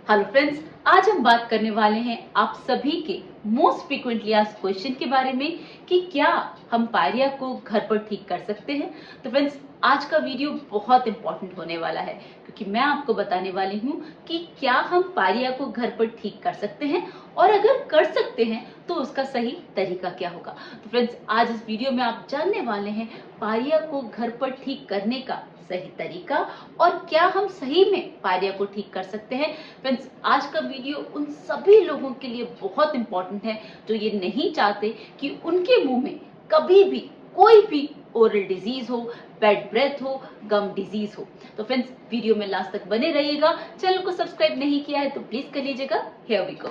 Hello friends, आज हम बात करने वाले हैं आप सभी के मोस्ट फ्रीक्वेंटली आस्क्ड क्वेश्चन के बारे में कि क्या हम पायरिया को घर पर ठीक कर सकते हैं। तो फ्रेंड्स, आज का वीडियो बहुत इंपॉर्टेंट होने वाला है क्योंकि मैं आपको बताने वाली हूँ कि क्या हम पायरिया को घर पर ठीक कर सकते हैं और अगर कर सकते हैं तो उसका सही तरीका क्या होगा। तो फ्रेंड्स, आज इस वीडियो में आप जानने वाले हैं पायरिया को घर पर ठीक करने का सही तरीका और क्या हम सही में पायरिया को ठीक कर सकते हैं। फ्रेंड्स, आज का वीडियो उन सभी लोगों के लिए बहुत इंपॉर्टेंट है जो ये नहीं चाहते कि उनके मुंह में कभी भी कोई भी ओरल डिजीज हो, बैड ब्रेथ हो, गम डिजीज हो। तो फ्रेंड्स, वीडियो में लास्ट तक बने रहिएगा। चैनल को सब्सक्राइब नहीं किया है तो प्लीज कर लीजिएगा। Here we go.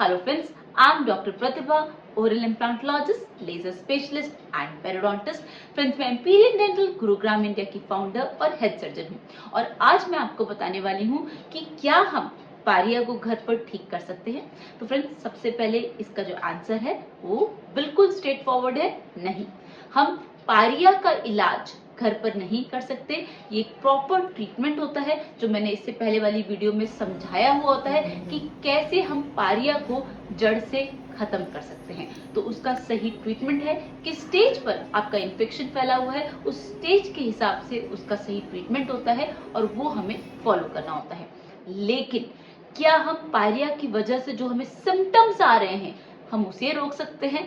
Hello friends, I am doctor Pratibha, oral implantologist, laser specialist and periodontist. Friends, मैं इंपीरियल डेंटल गुरुग्राम इंडिया की फाउंडर और हेड सर्जन हूँ और आज मैं आपको बताने वाली हूँ कि क्या हम पायरिया को घर पर ठीक कर सकते हैं। तो फ्रेंड्स, सबसे पहले इसका जो आंसर है वो बिल्कुल स्ट्रेट फॉरवर्ड है, नहीं। हम पायरिया का इलाज घर पर नहीं कर सकते। ये एक प्रॉपर ट्रीटमेंट होता है जो मैंने इससे पहले वाली वीडियो में समझाया हुआ होता है कि कैसे हम पायरिया को जड़ से खत्म कर सकते हैं। तो उसका सही ट्रीटमेंट है कि स्टेज पर आपका इन्फेक्शन फैला हुआ है, उस स्टेज के हिसाब से उसका सही ट्रीटमेंट होता है और वो हमें फॉलो करना होता है। लेकिन क्या हम पायरिया की वजह से जो हमें सिम्टम्स आ रहे हैं हम उसे रोक सकते हैं?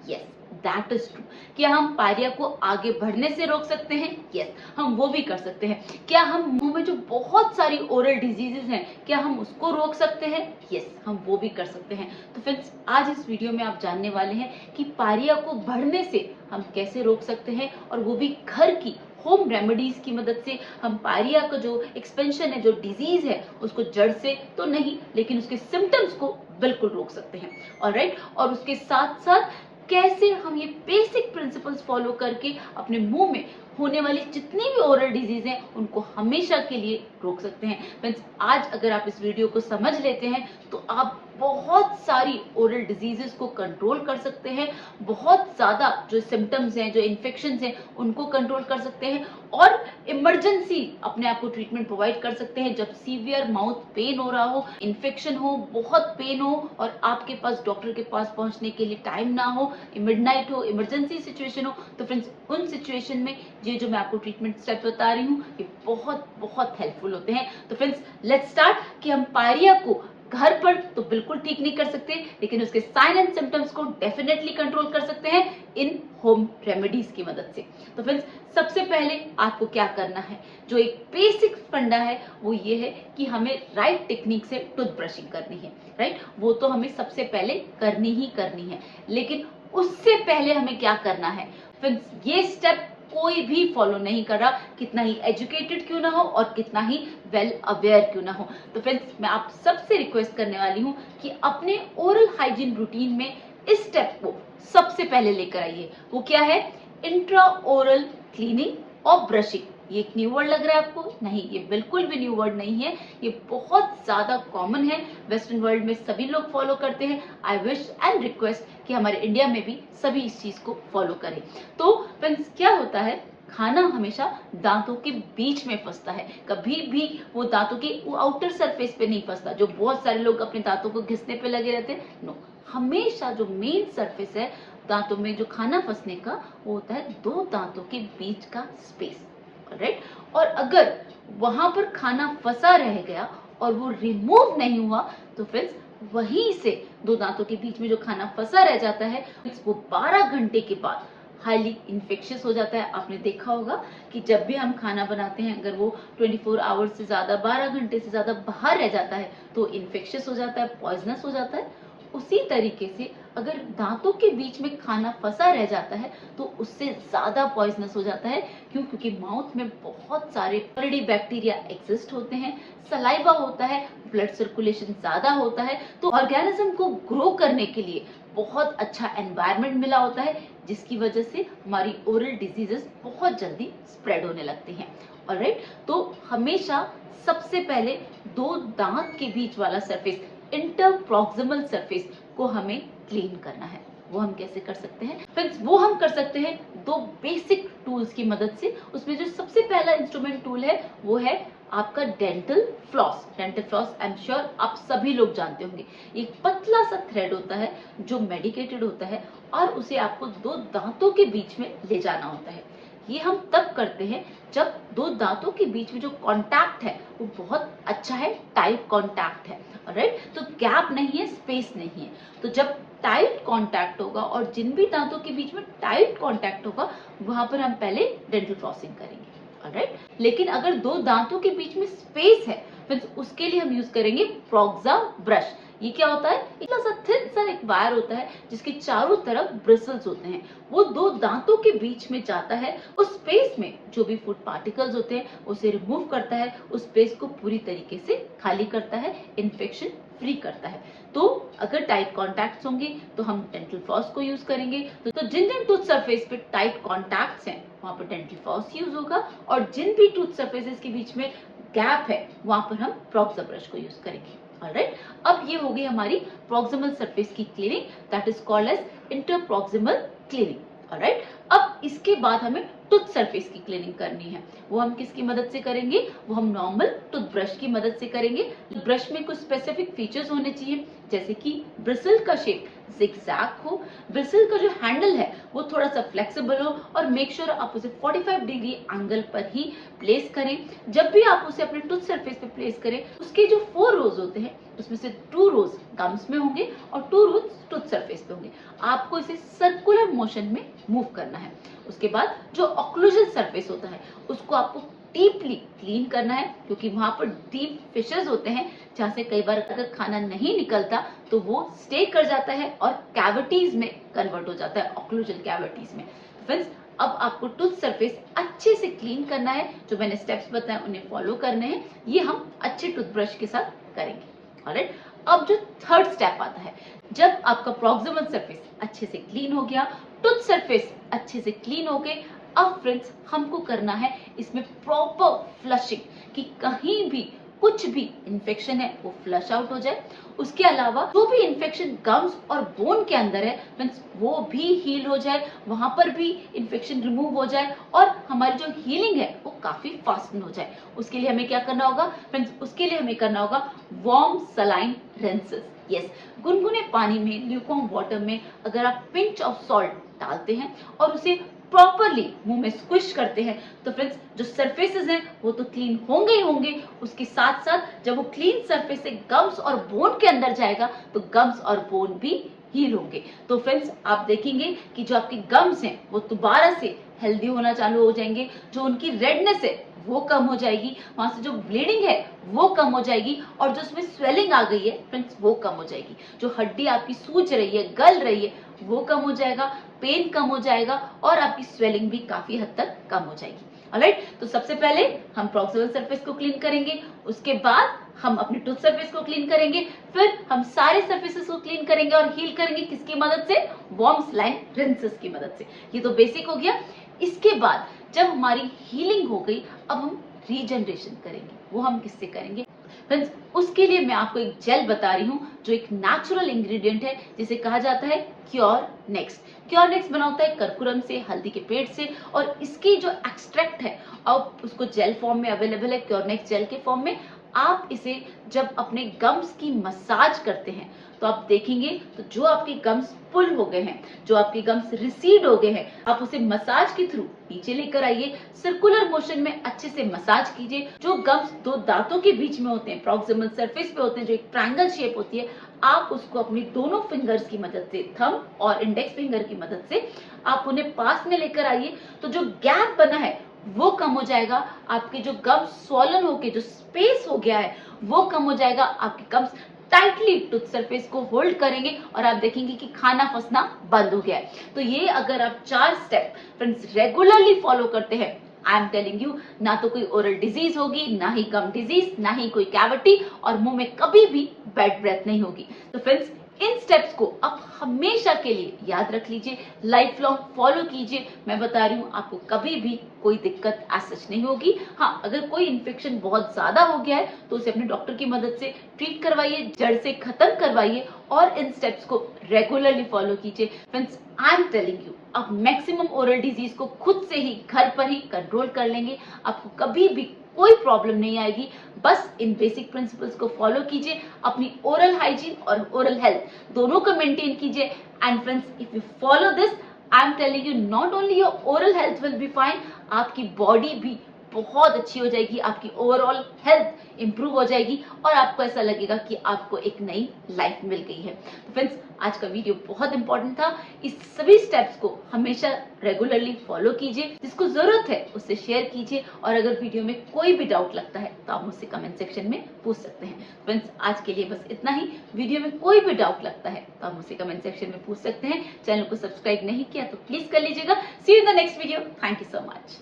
Yes, that is true. क्या हम पायरिया को आगे बढ़ने से रोक सकते हैं? यस, हम वो भी कर सकते हैं। क्या हम मुंह में जो बहुत सारी ओरल डिजीजेस हैं क्या हम उसको रोक सकते हैं? यस, हम वो भी कर सकते हैं। तो फ्रेंड्स, आज इस वीडियो में आप जानने वाले हैं कि पायरिया को बढ़ने से हम कैसे रोक सकते हैं और वो भी घर की होम रेमेडीज की मदद से। हम पायरिया का जो एक्सपेंशन है, जो डिजीज है, उसको जड़ से तो नहीं लेकिन उसके सिम्टम्स को बिल्कुल रोक सकते हैं। ऑलराइट, और उसके साथ साथ कैसे हम ये बेसिक प्रिंसिपल्स फॉलो करके अपने मुंह में होने वाली जितनी भी ओरल डिजीज हैं उनको हमेशा के लिए रोक सकते हैं। फ्रेंड्स, आज अगर आप इस वीडियो को समझ लेते हैं तो आप बहुत सारी ओरल डिजीजेस को कंट्रोल कर सकते हैं, बहुत ज्यादा जो सिम्टम्स हैं, जो इन्फेक्शंस हैं उनको कंट्रोल कर सकते हैं और इमरजेंसी अपने आप को ट्रीटमेंट प्रोवाइड कर सकते हैं जब सीवियर माउथ पेन हो रहा हो, इन्फेक्शन हो, बहुत पेन हो और आपके पास डॉक्टर के पास पहुंचने के लिए टाइम ना हो, मिडनाइट हो, इमरजेंसी सिचुएशन हो। तो फ्रेंड्स, उन सिचुएशन में ये जो मैं आपको ट्रीटमेंट स्टेप बता रही हूँ ये बहुत बहुत हेल्पफुल होते हैं। तो फ्रेंड्स, लेट्स स्टार्ट कि हम पायरिया को घर पर तो बिल्कुल ठीक नहीं कर सकते लेकिन उसके साइन एंड सिम्टम्स को डेफिनेटली कंट्रोल कर सकते हैं इन होम रेमेडीज की मदद से। तो फ्रेंड्स, सबसे पहले आपको क्या करना है, जो एक बेसिक फंडा है वो ये है कि हमें राइट टेक्निक से टूथ ब्रशिंग करनी है। राइट, वो तो हमें सबसे पहले करनी ही करनी है, लेकिन उससे पहले हमें क्या करना है। फ्रेंड्स, ये स्टेप कोई भी फॉलो नहीं कर रहा, कितना ही एजुकेटेड क्यों ना हो और कितना ही वेल अवेयर क्यों ना हो। तो फ्रेंड्स, मैं आप सबसे रिक्वेस्ट करने वाली हूँ कि अपने ओरल हाइजीन रूटीन में इस स्टेप को सबसे पहले लेकर आइए। वो क्या है? इंट्रा ओरल क्लीनिंग और ब्रशिंग। ये एक न्यू वर्ड लग रहा है आपको? नहीं, ये बिल्कुल भी न्यू वर्ड नहीं है, ये बहुत ज्यादा कॉमन है। वेस्टर्न वर्ल्ड में सभी लोग फॉलो करते हैं। आई विश एंड रिक्वेस्ट कि हमारे इंडिया में भी सभी इस चीज को फॉलो करें। तो फ्रेंड्स, क्या होता है, खाना हमेशा दांतों के बीच में फंसता है, कभी भी वो दांतों के आउटर सरफेस पे नहीं फंसता जो बहुत सारे लोग अपने दांतों को घिसने पे लगे रहते हैं। नो, हमेशा जो मेन सरफेस है दांतों में जो खाना फंसने का वो होता है दो दांतों के बीच का स्पेस। राइट, और अगर वहां पर खाना फंसा रह गया और वो रिमूव नहीं हुआ तो फ्रेंड्स वहीं से दो दांतों के बीच में जो खाना फंसा रह जाता है वो 12 घंटे के बाद हाईली इन्फेक्शियस हो जाता है। आपने देखा होगा कि जब भी हम खाना बनाते हैं अगर वो 24 आवर्स से ज्यादा, 12 घंटे से ज्यादा बाहर रह जाता है तो इन्फेक्शियस हो जाता है, पॉइजनस हो जाता है। उसी तरीके से अगर दांतों के बीच में खाना फंसा रह जाता है तो उससे ज्यादा पॉइजनस हो जाता है। क्यों? क्योंकि माउथ में बहुत सारे ऑलरेडी बैक्टीरिया एग्जिस्ट होते हैं, सलाइवा होता है, ब्लड सर्कुलेशन ज्यादा होता है, तो ऑर्गेनिज्म को ग्रो करने के लिए बहुत अच्छा एनवायरनमेंट मिला होता है जिसकी वजह से हमारी ओरल डिजीजेस बहुत जल्दी स्प्रेड होने लगती हैं। ऑलराइट, तो हमेशा सबसे पहले दो दांत के बीच वाला सरफेस, इंटरप्रॉक्सिमल सरफेस को हमें क्लीन करना है। वो हम कैसे कर सकते हैं फ्रेंड्स? वो हम कर सकते हैं दो बेसिक टूल्स की मदद से। उसमें जो सबसे पहला इंस्ट्रूमेंट टूल है वो है आपका dental floss. Dental floss I am sure आप सभी लोग जानते होंगे। एक पतला सा थ्रेड होता है जो मेडिकेटेड होता है और उसे आपको दो दांतों के बीच में ले जाना होता है। ये हम तब करते हैं जब दो दांतों के बीच में जो कांटेक्ट है वो बहुत अच्छा है, टाइट कांटेक्ट है, ऑलराइट? तो गैप नहीं है, स्पेस नहीं है। तो जब टाइट कांटेक्ट होगा और जिन भी दांतों के बीच में टाइट कांटेक्ट होगा वहां पर हम पहले डेंटल फ्लॉसिंग करेंगे, ऑलराइट? लेकिन अगर दो दांतों के बीच में स्पेस है फिर उसके लिए हम यूज करेंगे प्रोक्सा ब्रश। ये क्या होता है? इतना सा थिन सा एक वायर होता है जिसके चारों तरफ ब्रिसल्स होते हैं। वो दो दांतों के बीच में जाता है, उस स्पेस में जो भी फूड पार्टिकल्स होते हैं उसे रिमूव करता है, उस स्पेस को पूरी तरीके से खाली करता है, इन्फेक्शन फ्री करता है। तो अगर टाइट कॉन्टैक्ट्स होंगे तो हम डेंटल फ्लॉस को यूज करेंगे। तो जिन जिन टूथ सरफेस पे टाइट कॉन्टैक्ट्स हैं वहां पर डेंटल फ्लॉस यूज होगा और जिन भी टूथ सरफेसेस के बीच में गैप है वहां पर हम प्रोक्सा ब्रश को यूज करेंगे, ऑलराइट? अब ये हो गई हमारी प्रॉक्सिमल सरफेस की cleaning, that is called as interproximal cleaning, alright? अब इसके बाद हमें टूथ सरफेस की क्लीनिंग करनी है। वो हम किसकी मदद से करेंगे? वो हम नॉर्मल टूथब्रश की मदद से करेंगे। ब्रश में कुछ स्पेसिफिक फीचर्स होने चाहिए जैसे कि ब्रिसल का शेप जिगजैग हो, ब्रिसल का जो हैंडल है वो थोड़ा सा फ्लेक्सिबल हो और मेक श्योर आप उसे 45 डिग्री एंगल पर ही प्लेस करें। जब भी आप उसे अपने टूथ सरफेस पे प्लेस करें उसके जो 4 रोज होते हैं उसमें से 2 रोज गम्स में होंगे और 2 रोज टूथ सरफेस पे होंगे। आपको इसे सर्कुलर मोशन में मूव करना है। उसके बाद जो ऑक्लूजल सरफेस होता है उसको आपको डीपली क्लीन करना है क्योंकि वहां पर डीप फिशर्स होते हैं जहां से कई बार अगर खाना नहीं निकलता तो वो स्टे कर जाता है और कैविटीज में कन्वर्ट हो जाता है, ऑक्लूजल कैविटीज में। फ्रेंड्स, अब आपको टूथ सरफेस अच्छे से क्लीन करना है। जो मैंने स्टेप्स बताए उन्हें फॉलो करने हैं। ये हम अच्छे टूथब्रश के साथ करेंगे, ऑलराइट? अब जो थर्ड स्टेप आता है, जब आपका प्रॉक्सिमल सरफेस अच्छे से क्लीन हो गया, टूथ सरफेस अच्छे से क्लीन हो गए, अब फ्रेंड्स हमको करना है इसमें प्रॉपर फ्लशिंग कि कहीं भी कुछ भी इन्फेक्शन है वो फ्लश आउट हो जाए। उसके अलावा जो भी इन्फेक्शन गम्स और बोन के अंदर है फ्रेंड्स वो भी हील हो जाए, वहां पर भी इन्फेक्शन रिमूव हो जाए और हमारी जो हीलिंग है वो काफी फास्ट हो जाए। उसके लिए हमें क्या करना होगा फ्रेंड्स? उसके लिए हमें करना होगा वार्म सलाइन रिंसेस। यस, गुनगुने पानी में, ल्यूकवार्म वाटर में अगर आप पिंच ऑफ सॉल्ट डालते हैं और उसे प्रॉपरली मुंह में स्क्विश करते हैं तो फ्रेंड्स जो सरफेसेस हैं वो तो क्लीन होंगे ही होंगे। उसके साथ साथ जब वो क्लीन सरफेस से गम्स और बोन के अंदर जाएगा तो गम्स और बोन भी हील होंगे। तो फ्रेंड्स आप देखेंगे कि जो आपके गम्स हैं वो दोबारा से हेल्दी होना चालू हो जाएंगे, जो उनकी रेडनेस है वो कम हो जाएगी, वहां से जो ब्लीडिंग है वो कम हो जाएगी और जो उसमें स्वेलिंग आ गई है फ्रेंड्स वो कम हो जाएगी। जो हड्डी आपकी सूज रही है, गल रही है, वो कम हो जाएगा, पेन कम हो जाएगा और आपकी स्वेलिंग भी काफी हद तक कम हो जाएगी, ऑलराइट? तो सबसे पहले हम प्रॉक्सिमल सरफेस को क्लीन करेंगे, उसके बाद हम अपने टूथ सरफेस को क्लीन करेंगे, फिर हम सारे सरफेसेस को क्लीन करेंगे और हील करेंगे किसकी मदद से? वार्म सलाइन रिंसेस की मदद से। ये तो बेसिक हो गया। इसके बाद जब हमारी हीलिंग हो गई अब हम रीजनरेशन करेंगे। वो हम किससे करेंगे फ्रेंड्स? उसके लिए मैं आपको एक जेल बता रही हूँ जो एक नेचुरल इंग्रेडिएंट है जिसे कहा जाता है क्योर नेक्स्ट। क्योर नेक्स्ट बना होता है कर्कुरम से, हल्दी के पेड़ से और इसकी जो एक्सट्रैक्ट है अब उसको जेल फॉर्म में अवेलेबल है, क्योर नेक्स्ट जेल के फॉर्म में। आप इसे जब अपने गम्स की मसाज करते हैं तो आप देखेंगे तो जो आपके गम्स पुल हो गए हैं, जो आपके गम्स रिसीड हो गए हैं, आप उसे मसाज के थ्रू नीचे लेकर आइए, सर्कुलर मोशन में अच्छे से मसाज कीजिए। जो गम्स दो दांतों के बीच में होते हैं, प्रॉक्सिमल सरफेस पे होते हैं, जो एक ट्रायंगल शेप होती है, आप उसको अपनी दोनों फिंगर्स की मदद से, थंब और इंडेक्स फिंगर की मदद से आप उन्हें पास में लेकर आइए। तो जो गैप बना है वो कम हो जाएगा, आपके जो गम्स स्वॉलन होके जो स्पेस हो गया है वो कम हो जाएगा, आपके गम्स टाइटली टूथ सरफेस को होल्ड करेंगे और आप देखेंगे कि खाना फंसना बंद हो गया है। तो ये अगर आप 4 स्टेप फ्रेंड्स रेगुलरली फॉलो करते हैं, आई एम टेलिंग यू, ना तो कोई ओरल डिजीज होगी, ना ही गम डिजीज, ना ही कोई कैविटी और मुंह में कभी भी बैड ब्रेथ नहीं होगी। तो फ्रेंड्स इन स्टेप्स को आप हमेशा के लिए याद रख लीजिए, लाइफ लॉन्ग फॉलो कीजिए। मैं बता रही हूँ आपको कभी भी कोई दिक्कत एज सच नहीं होगी। हाँ, अगर कोई इन्फेक्शन बहुत ज्यादा हो गया है तो उसे अपने डॉक्टर की मदद से ट्रीट करवाइए, जड़ से खत्म करवाइए और इन स्टेप्स को रेगुलरली फॉलो कीजिए। Friends, I am telling you, आप मैक्सिमम ओरल डिजीज को खुद से ही घर पर ही कंट्रोल कर लेंगे। आपको कभी भी कोई प्रॉब्लम नहीं आएगी। बस इन बेसिक प्रिंसिपल्स को फॉलो कीजिए, अपनी ओरल हाइजीन और ओरल हेल्थ दोनों को मेंटेन कीजिए। And friends, if you follow this, I am telling you, not only your oral health will be fine, आपकी बॉडी भी बहुत अच्छी हो जाएगी, आपकी ओवरऑल हेल्थ इंप्रूव हो जाएगी और आपको ऐसा लगेगा कि आपको एक नई लाइफ मिल गई है। तो फ्रेंड्स, आज का वीडियो बहुत इंपॉर्टेंट था। इस सभी स्टेप्स को हमेशा रेगुलरली फॉलो कीजिए, जिसको जरूरत है उससे शेयर कीजिए, और अगर वीडियो में कोई भी डाउट लगता है तो आप मुझसे कमेंट सेक्शन में पूछ सकते हैं। फ्रेंड्स, आज के लिए बस इतना ही। वीडियो में कोई भी डाउट लगता है तो आप मुझसे कमेंट सेक्शन में पूछ सकते हैं। चैनल को सब्सक्राइब नहीं किया तो प्लीज कर लीजिएगा। See you in the next video. Thank you so much.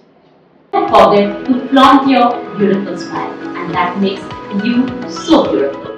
Don't forget to flaunt your beautiful smile, and that makes you so beautiful.